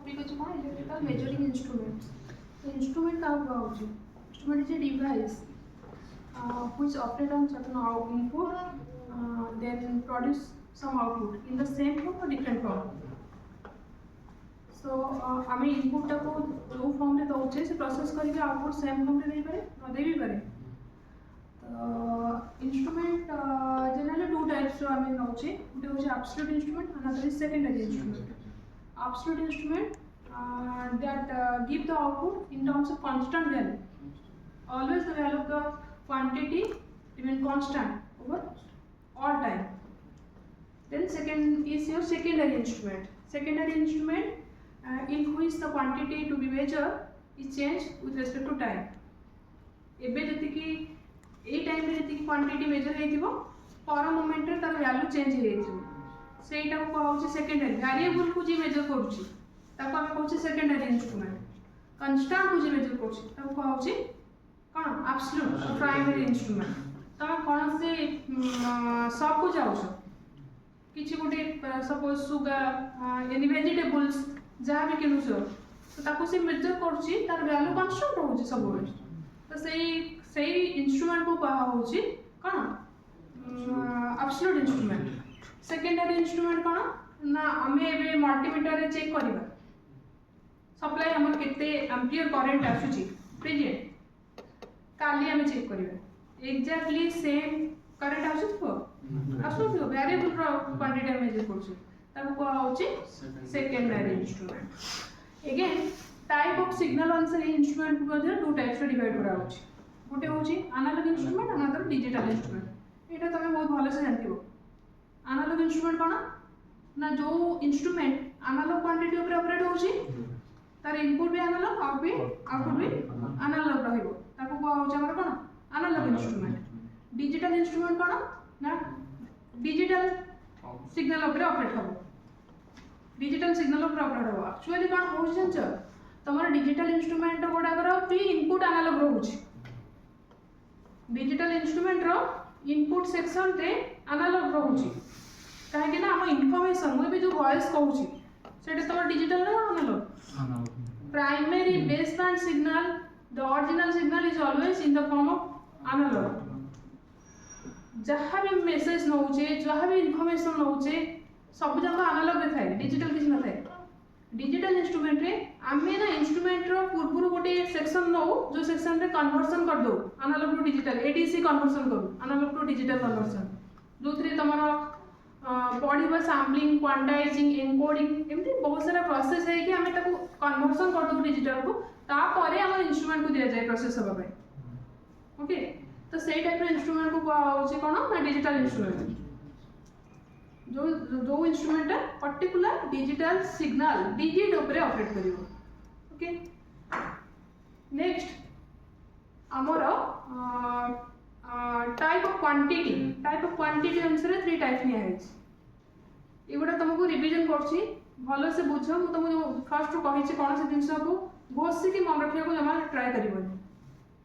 Topic अछि कोन electrical measuring instrument. Instrument का होउछ instrument is a device which operate on certain input then produce some output in the same form or different form. So आमे input को जो form रे दउछे से process करके आउटपुट सेम फॉर्म रे देई पारे न देई भी पारे। इंस्ट्रूमेंट जनरली टू टाइप्स रो आमे नउछे गुटे होचे absolute instrument another is secondary instrument. Absolute instrument that give the output in terms of constant value. Always the value of the quantity remain constant over all time. Then second is your secondary instrument. Secondary instrument in which the quantity to be measured is changed with respect to time. एबे जति कि ए time रे जति quantity major हेतिबो पर moment रे तार value change हेतिबो सेटा को कहउछि सेकेंडरी वेरिएबल को जी मेजर करूछि ताको हम कहउछि सेकेंडरी इंस्ट्रूमेंट। कांस्टेंट को जी मेजर करूछि ताको कहउछि कोन एब्सोल्यूट प्राइमरी इंस्ट्रूमेंट। तमे कोन से सब को जाउछ किछि गोटे सपोज सुगर एनी वेजिटेबल्स जहा भी किनुछ तो ताको से मेजर करूछि तार वैल्यू कांस्टेंट रहउछि सब बेले तो सेही इंस्ट्रूमेंट को कहउछि कोन एब्सोल्यूट इंस्ट्रूमेंट। सेकेंडरी इंस्ट्रूमेंट कोन ना हमें एबे मल्टीमीटर रे चेक करबा सप्लाई हमर केते एम्पियर करंट आसुची प्रेजेंट काली हमें चेक करबा एग्जैक्टली सेम करंट आसुथो वेरिएबल रो क्वांटिटी हम मेजर करछु ताको को होची secondary instrument. Again type of signal answer instrument को मध्य टू टाइप्स रे डिवाइड करा होची गोटे होची analogue instrument another digital instrument. एटा तमे बहुत भलो से जानथिबो। एनालॉग इंस्ट्रूमेंट कोन ना जो इंस्ट्रूमेंट एनालॉग क्वांटिटी ऊपर ऑपरेट होची तार इनपुट भी एनालॉग आउटपुट भी एनालॉग रहिबो ताको को होची हमर कोन एनालॉग इंस्ट्रूमेंट। डिजिटल इंस्ट्रूमेंट कोन ना डिजिटल सिग्नल ऊपर ऑपरेट होबो डिजिटल सिग्नल ऊपर ऑपरेट होबो। एक्चुअली कोन होची जंच तमर डिजिटल इंस्ट्रूमेंट गोडाकर भी इनपुट एनालॉग रहउची डिजिटल इंस्ट्रूमेंट रो इनपुट सेक्शन रे एनालॉग रहउची काहे ना हम इन्फॉर्मेशन मु भी जो वॉइस कहउची सेटा तमर डिजिटल ना analogue. Primary baseband signal the original signal is always in the form of analogue. जहां भी मेसेज नउचे जहां भी इन्फॉर्मेशन नउचे सब जगह एनालॉग रे थाए डिजिटल किछ न थाए। डिजिटल इंस्ट्रूमेंट रे आमे ना इंस्ट्रूमेंट रो पूर्वरु गोटे सेक्शन नो जो सेक्शन रे कन्वर्जन कर दो analogue to digital ADC conversion करू एनालॉग टू डिजिटल कन्वर्जन जोथरे तमरो पढ़िबा सैम्पलिंग क्वांटाइजिंग एनकोडिंग एमती बहुत सारा प्रोसेस है कि हमें ताको कन्वर्जन कर दो डिजिटल को तापरे हम इंस्ट्रूमेंट को दिया जाए प्रोसेस होबा पे। ओके तो सेही टाइप रो इंस्ट्रूमेंट को होची कोन ना डिजिटल इंस्ट्रूमेंट जो इंस्ट्रूमेंट है पर्टिकुलर डिजिटल सिग्नल डिजिट ऊपर ऑपरेट करिवो। ओके नेक्स्ट हमरो टाइप ऑफ क्वांटिटी अनुसार थ्री टाइप निया है एगुडा तुमको रिवीजन करछि भलो से बुझ मु तुमको फर्स्ट कहि छी कोन से जिंस को घोसी की मन रखिया को जमा ट्राई करिवनी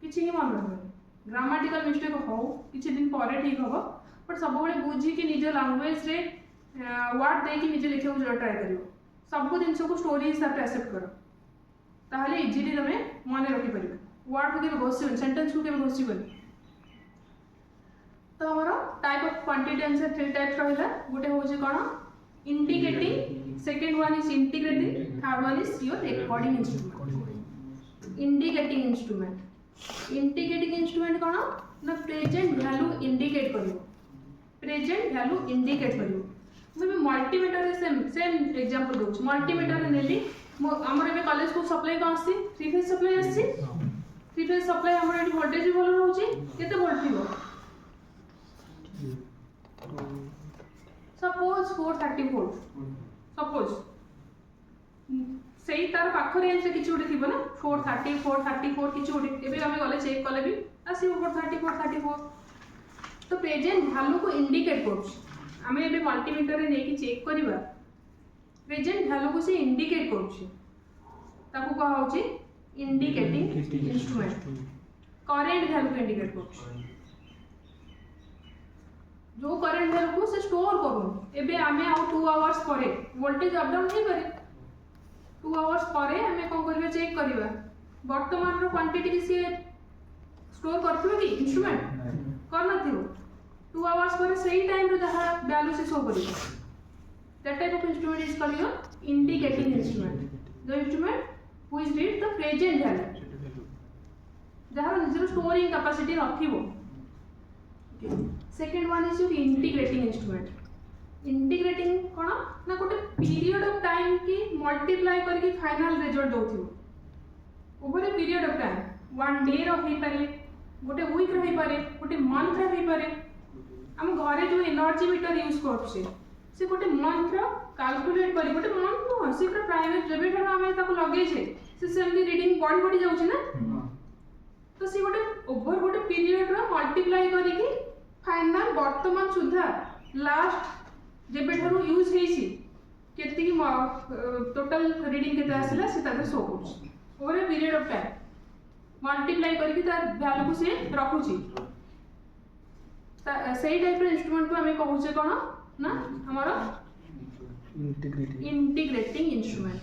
किछि ही मन रखबनी ग्रामेटिकल मिस्टेक हो किछि दिन परे ठीक होबो बट सब बळे बुझी कि निज लैंग्वेज रे वर्ड दे कि निज लिखे को ट्राई करिवो सब जिंस को स्टोरी हिसाब से एक्सेप्ट करो ताहले इजीली तमे मन रखि परिबो वर्ड को के घोसी सेंटेंस को के घोसी बनी। तो हमारा type of quantity answer three types रहिला गोटे होची कोन indicating second one is integrating third one is your recording instrument. Indicating instrument कोन ना प्रेजेंट वैल्यू इंडिकेट करिवो मैं मल्टीमीटर रे सेम एग्जांपल दोछ मल्टीमीटर रे नेली हमर एबे कॉलेज को सप्लाई को आसी थ्री फेज सप्लाई आसी थ्री फेज सप्लाई हमर एटी वोल्टेज भी भलो रहउची केते वोल्ट थिबो सपोज 430 वोल्ट सपोज सेही तार पाखरे एसे किछि उठे थिबो ना 434 किछि उठे एबे हम गले चेक कले भी आसी 434 तो प्रेजेंट वैल्यू को इंडिकेट करछ हमें एबे मल्टीमीटर रे नेकी चेक करबा प्रेजेंट वैल्यू को से इंडिकेट करछ ताको कहा होची इंडिकेटिंग इंस्ट्रूमेंट। करंट वैल्यू को इंडिकेट करछ जो करंट वैल्यू को से स्टोर करू एबे हमें आउ 2 आवर्स परे वोल्टेज अप डाउन नहीं करे 2 आवर्स परे हमें कौन करबे चेक करबा वर्तमान रो क्वांटिटी की से स्टोर करथिबो कि इंस्ट्रूमेंट करना थिबो 2 आवर्स पर सही टाइम रे जहा वैल्यू से शो करिबो that type of instrument is called your indicating instrument the instrument who is read the present value जहा निजर स्टोरिंग कैपेसिटी रखिबो second one is your integrating instrument integrating कोन ना गोटे पीरियड ऑफ टाइम की multiply करके final result दोथिबो over a period of time 1 day रो हे पारे गोटे वीक रही पारे गोटे मंथ रही पारे हम घरे जो एनर्जी मीटर यूज करछे से गोटे मंथ रो कैलकुलेट करी गोटे मंथ नो से पूरा प्राइवेट जेबे ठर हम ताको लगे छे से सेमली रीडिंग बॉडी बॉडी जाउछे ना तो से गोटे ओवर गोटे पीरियड रो मल्टीप्लाई करी कि फाइनल वर्तमान सुधा लास्ट जेबे ठर यूज हेछि केति की टोटल रीडिंग केते आसिला से ताके शो करछ over a period of time multiply करके तार वैल्यू को से रखुची सही टाइप रे इंस्ट्रूमेंट को हमें कहूचे कोन ना हमारा integrating instrument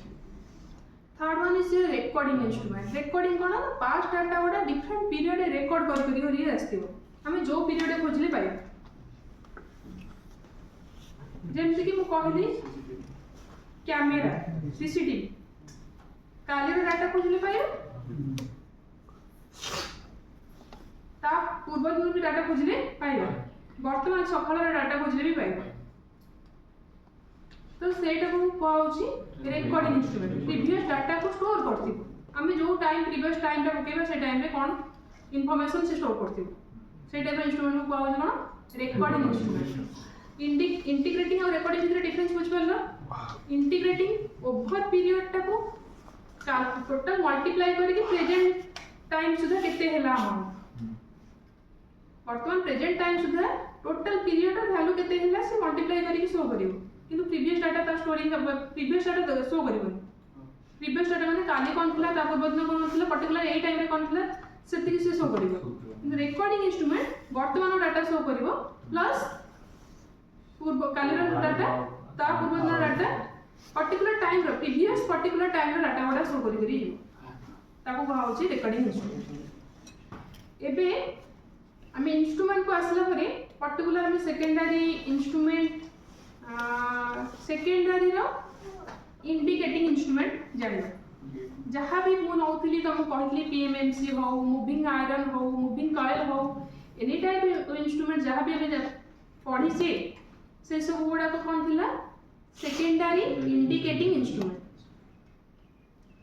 third one is recording instrument recording cone past data गोटा डिफरेंट पीरियड रे रिकॉर्ड करी आस्तिबो हमें जो पीरियड रे खोजले पाइ जेमति कि मु कहली कैमरा सीसीटीवी काली डाटा खोजले पाइ ता पूर्व दिन भी डाटा खोजले पाइबा वर्तमान सकाळ डाटा खोजले भी पाइबा तो सेटा को कहउची रिकॉर्डिंग इंस्ट्रूमेंट प्रीवियस डाटा को स्टोर करथिबो हमें जो टाइम प्रीवियस टाइम टा पकेबा से टाइम रे कोन इंफॉर्मेशन से स्टोर करथिबो सेटा को इंस्ट्रूमेंट को कहउची कोन रिकॉर्डिंग इंस्ट्रूमेंट इंटीग्रेटिंग और रिकॉर्डिंग भितर डिफरेंस बुझ परलो इंटीग्रेटिंग ओवर पीरियड टा को टोटल मल्टीप्लाई करके प्रेजेंट टाइम सुधा केते हैला अमाउंट वर्तमान प्रेजेंट टाइम सुधा टोटल पीरियड ऑफ वैल्यू केते हैला से मल्टीप्लाई करके शो करिवो किंतु प्रीवियस डाटा ता स्टोरिंग प्रीवियस डाटा शो करिवो प्रीवियस डाटा माने काली कोन थिला ता पूर्व दिन कोन थिला पर्टिकुलर एई टाइम रे कोन थिला सेति से शो करिवो किंतु रिकॉर्डिंग इंस्ट्रूमेंट वर्तमान डाटा शो करिवो प्लस पूर्व काली रो डाटा ता पूर्व दिन डाटा पर्टिकुलर टाइम रो प्रीवियस पर्टिकुलर टाइम रो डाटा वाडा शो करि करि ताको कहा होची रिकॉर्डिंग इंस्ट्रूमेंट एबे आम इंस्ट्रूमेंट को आसला परे पर्टिकुलर आम सेकेंडरी इंस्ट्रूमेंट सेकेंडरी रो इंडिकेटिंग इंस्ट्रूमेंट जानबा जहाँ भी मु नौथिली तुम कहली पीएमएमसी हो मूविंग आयरन हो मूविंग कॉइल हो एनी टाइप इंस्ट्रूमेंट जहाँ भी हमें पढ़ी से सब गुड़ा को कौन थिला सेकेंडरी इंडिकेटिंग इंस्ट्रूमेंट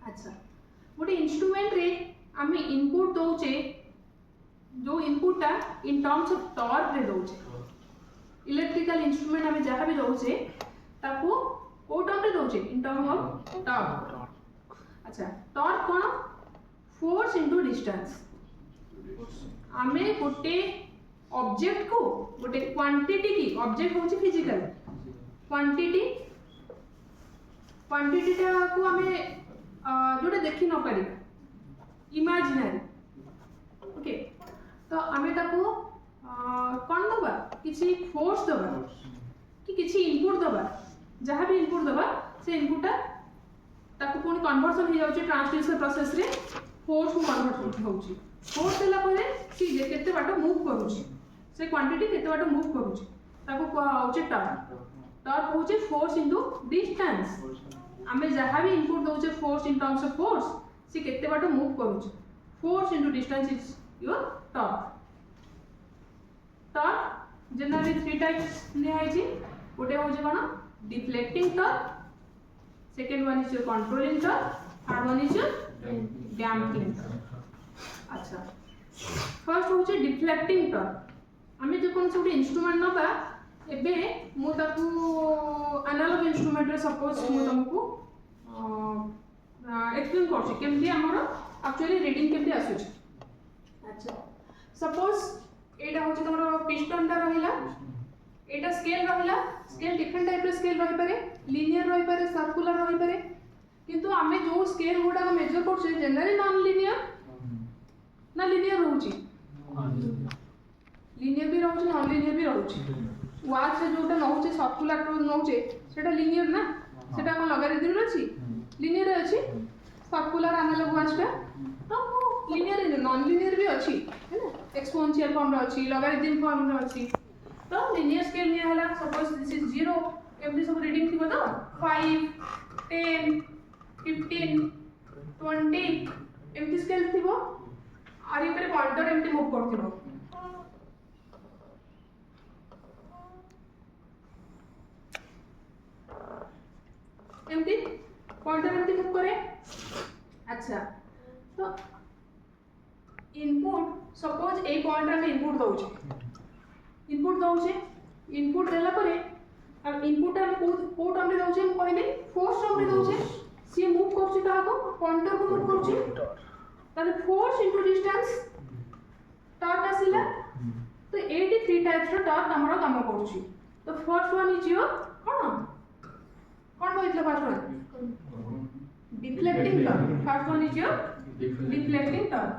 अच्छा गोटे इंस्ट्रूमेंट रे आम इनपुट दौचे जो इनपुट टा इन टर्म्स ऑफ टॉर्क रे दौचे इलेक्ट्रिकल इंस्ट्रूमेंट आम जहाँ भी दौचे ताको को टर्म रे दौचे इन टर्म ऑफ टॉर्क अच्छा टॉर्क कोन फोर्स इनटू डिस्टेंस आमे गोटे ऑब्जेक्ट को गोटे क्वांटिटी की ऑब्जेक्ट होची फिजिकल क्वांटिटी टा को आमे जोटा देखि न पारि इमेजिनरी ओके तो आमे ताको कोन दबा किसी फोर्स दबा कि किसी इनपुट दबा जहाँ भी इनपुट दबा से इनपुट ताको कोन कन्वर्जन हो जाउची ट्रांसड्यूसर प्रोसेस रे फोर्स को कन्वर्ट होउची फोर्स देला परे सी जे केते बाटा मूव करूची से क्वांटिटी केते बाटा मूव करूची ताको को होउची टॉर्क होउची फोर्स इनटू डिस्टेंस आमे जहाँ भी इनपुट दउचे force in terms of force से केते बाटा मूव करूची force into distance is your torque torque generally 3 types ने आइची गोटे होउची कोन deflecting torque second one is your controlling torque third one is your damping torque अच्छा फर्स्ट होउची डिफ्लेक्टिंग टॉर्क आमे जे कोन सब इंस्ट्रूमेंट नबा एबे मु ताकू एनालॉग इंस्ट्रूमेंट रे सपोज मु तुमको एक्सप्लेन करछि केमती हमर एक्चुअली रीडिंग केमती आसुछि अच्छा सपोज एटा होछि तमरो पिस्टन टा रहिला एटा स्केल रहिला स्केल डिफरेंट टाइप रे स्केल रहि पारे लिनियर रहि पारे सर्कुलर रहि पारे किंतु आमे जो स्केल गुडा को मेजर करछि जनरली नॉन लिनियर ना लिनियर रहउछि लिनियर भी रहउछि नॉन लिनियर भी रहउछि वाच से जोटा नउछि सर्कुलर नउछि सेटा लिनियर ना सेटा कोन लॉगरिथम अछि लिनियर अच्छी सर्कुलर एनालॉग वाचटा तो लिनियर नॉन लिनियर भी अच्छी है ना एक्सपोनेंशियल फॉर्म रे अच्छी लॉगरिथम फॉर्म रे अच्छी तो लिनियर स्केल निया हला सपोज दिस इज 0 एमती सब रीडिंग थिबो तो 5 10 15 20 एमती स्केल थिबो आरि ऊपर पॉइंटर एमती मूव करथिबो एमती पॉइंटर एमती मूव करे अच्छा तो इनपुट सपोज ए पॉइंटर में इनपुट दउचे इनपुट देला परे अब इनपुट हम को टर्म रे दउचे हम कहले फोर्स टर्म रे दउचे सी मूव करछि काको पॉइंटर को मूव करछि ताले फोर्स इनटू डिस्टेंस टॉर्क आसिला तो 83 टाइप्स रो टॉर्क हमरो काम करछि तो फर्स्ट वन इज योर कोन होइतला first one deflecting torque first one is your deflecting torque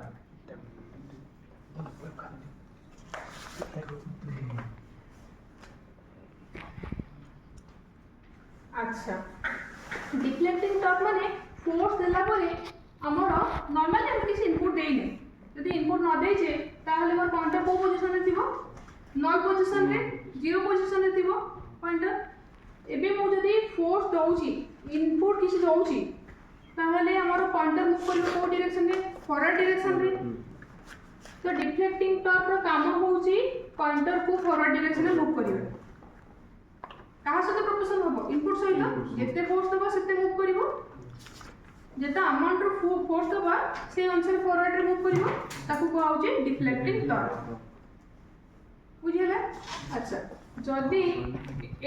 अच्छा डिफ्लेक्टिंग टॉर्क माने फोर्स देला परे हमरो नॉर्मली हम किसी इनपुट देइने यदि इनपुट न देइछे ताहले मोर पॉइंटर को पोजीशन रे थिबो नॉन पोजीशन रे जीरो पोजीशन रे थिबो पॉइंटर एबे मु जदी फोर्स दउची इनपुट किसी दउची ताहले हमरो पॉइंटर मूव करियो को डायरेक्शन रे फॉरवर्ड डायरेक्शन रे तो डिफ्लेक्टिंग टॉर्क रो काम होउची पॉइंटर को फॉरवर्ड डायरेक्शन रे मूव करियो कहा सहित प्रोपोर्शनल होबो इनपुट सहित जेते फोर्स दबो सेते मूव करिवो जेता अमाउंट रो फोर्स दबा से अनुसार फॉरवर्ड रे मूव करिवो ताकू को आउची डिफ्लेक्टिंग टॉर्क बुझिला अच्छा जदी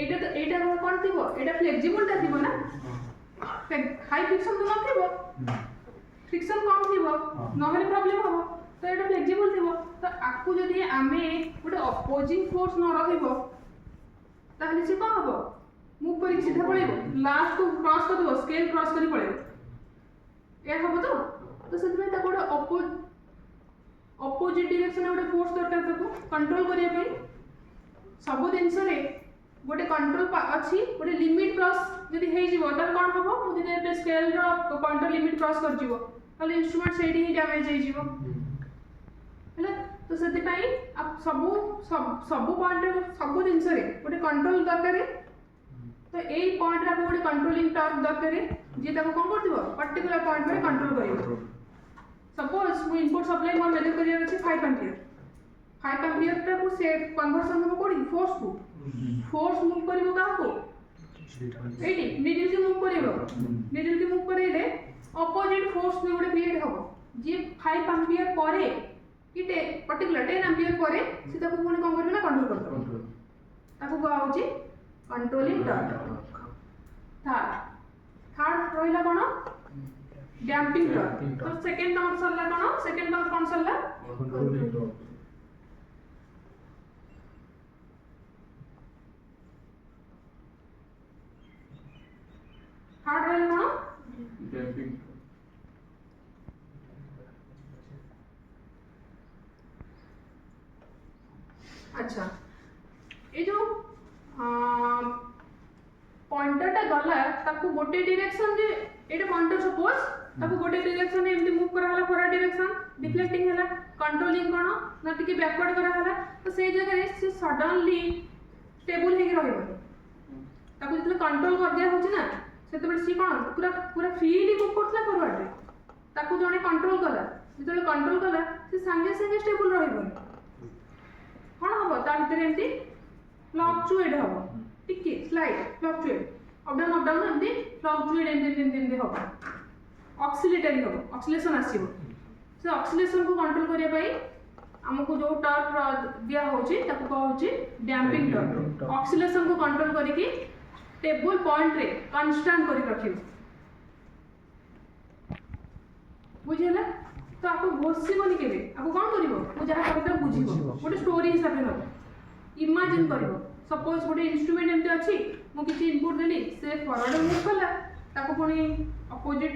एटा कोन थिबो एटा फ्लेक्सिबल ता थिबो ना हाई फ्रिक्शन तो न थिबो फ्रिक्शन कम थिबो नहले प्रॉब्लम होबो तो एटा फ्लेक्सिबल थिबो तो आकू जदी आमे गोटे अपोजिंग फोर्स न रहिबो ताहले से कौन हबो मूव करी सीधा पळेबो लास्ट को क्रॉस कर दो स्केल क्रॉस करी पळेबो ए हबो तो सेति में ता गोटे अपोजिट डायरेक्शन में गोटे फोर्स दरकार ताको कंट्रोल करिया पई सब जिंस रे गोटे कंट्रोल अछि गोटे लिमिट क्रॉस जदी हेइ जिवो त कोन हबो मु जदी ए स्केल रो कंट्रोल लिमिट क्रॉस कर जिवो ताले इंस्ट्रूमेंट सेडी ही डैमेज हे जिवो हैला तो सेति पई आप सब पॉइंट सब जिंस रे गोटे कंट्रोल दरकार तो एई पॉइंट रा गोटे कंट्रोलिंग टॉर्क दरकार जे ताको कोन करथिबो पर्टिकुलर पॉइंट में कंट्रोल करिवो सपोज मु इनपुट सप्लाई मोर मेजर करिया अछि 5 एम्पियर टा को से कन्वर्जन हम कोडी फोर्स मूव करिवो काको एडी नीडल के मूव करेले ऑपोजिट फोर्स में गोटे क्रिएट होबो जे 5 एम्पियर परे कि पर्टिकुलर 10 एम्पियर परे से ताको पुनी कोन करबे ना कंट्रोल करतो ताको को आउची कंट्रोलिंग टॉर्क थर्ड रहिला कोन डैम्पिंग टॉर्क तो सेकंड टर्म सरला कोन सेकंड टर्म कोन सरला कंट्रोलिंग टॉर्क थर्ड रहिला कोन डैम्पिंग अच्छा ए जो पॉइंटर टा गला ताकू गोटे डायरेक्शन जे एटा पॉइंटर सपोज ताकू गोटे डायरेक्शन में एमती मूव करा हला फॉरवर्ड डायरेक्शन डिफ्लेक्टिंग हला कंट्रोलिंग कोन ना टिके बैकवर्ड करा हला तो से जगह रे से सडनली स्टेबल हे रहइबो ताकू जतले कंट्रोल कर दिया होची ना सेते बड सी कोन पूरा फ्रीली मूव करथला फॉरवर्ड रे ताकू जने कंट्रोल कला जतले कंट्रोल कला से संगे संगे स्टेबल रहइबो कोन हबो ता भीतर एमती फ्लक्चुएट हबो टिके स्लाइड फ्लक्चुएट अप डाउन एमती फ्लक्चुएट एमती हबो ऑक्सिलेटरी हबो ऑक्सिलेशन आसीबो से ऑक्सिलेशन को कंट्रोल करिया पई हमको जो टॉर्क दिया होची ताको को होची डैम्पिंग टॉर्क ऑक्सिलेशन को कंट्रोल करी की स्टेबल पॉइंट रे कांस्टेंट करी रखिबो बुझिला तो आपको घोषिबोनी केबे आपको कोन करिवो मु जहा कहबे बुझिबो गोटे स्टोरी हिसाब रे नबो इमेजिन करिवो सपोज गोटे इंस्ट्रूमेंट एमते अछि मु किछि इनपुट देली से फॉरवर्ड मूव कला ताको पुनी अपोजिट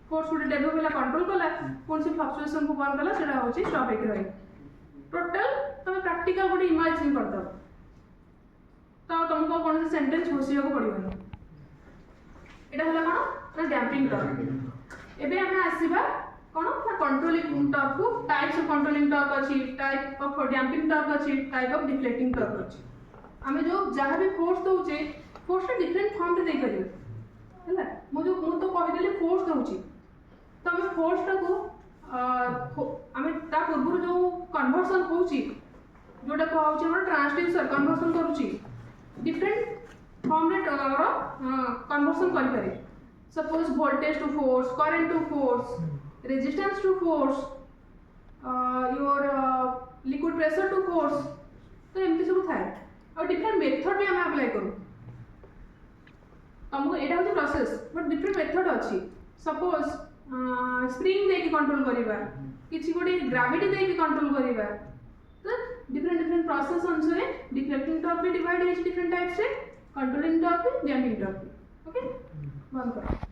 फोर्स गोटे डेवलप होला कंट्रोल कला कोन से फ्लक्चुएशन को बंद कला सेटा होछि स्टॉप हेक रही टोटल तमे प्रैक्टिकल गोटे इमेजिन करदो तो तुमको कोन से सेंटेंस घोषिया को पड़िबो एटा हला कोन ना डैम्पिंग टॉर्क। एबे हमें आसीबा कोन ना कंट्रोलिंग टॉर्क को टाइप्स ऑफ कंट्रोलिंग टॉर्क अछि, टाइप ऑफ डैम्पिंग टॉर्क अछि, टाइप ऑफ डिफ्लेक्टिंग टॉर्क अछि। हमें जो जहाँ भी फोर्स दोचे फोर्स रे डिफरेंट फॉर्म रे दे करियो हैला। मो तो कहि देले फोर्स दोची तो हमें फोर्स टा को हमें ता पूर्व जो कन्वर्सन होची जोटा को होची हमर ट्रांसड्यूसर कन्वर्सन करूची डिफरेंट फॉर्म रे कन्वर्सन करि पारे। Suppose voltage to force, current to force, resistance to force, your liquid pressure to force, तो एमती सब थाए और डिफरेंट मेथड भी हमें अप्लाई करू। तुमको एटा होची प्रोसेस बट डिफरेंट मेथड अछि। सपोज स्प्रिंग दे के कंट्रोल करिबा, किछि गोटे ग्रेविटी दे के कंट्रोल करिबा, तो डिफरेंट प्रोसेस अनुसार डिफ्लेक्टिंग टॉर्क भी डिवाइड है डिफरेंट टाइप्स से, कंट्रोलिंग टॉर्क भी, डैम्पिंग टॉर्क भी। ओके बंद करो।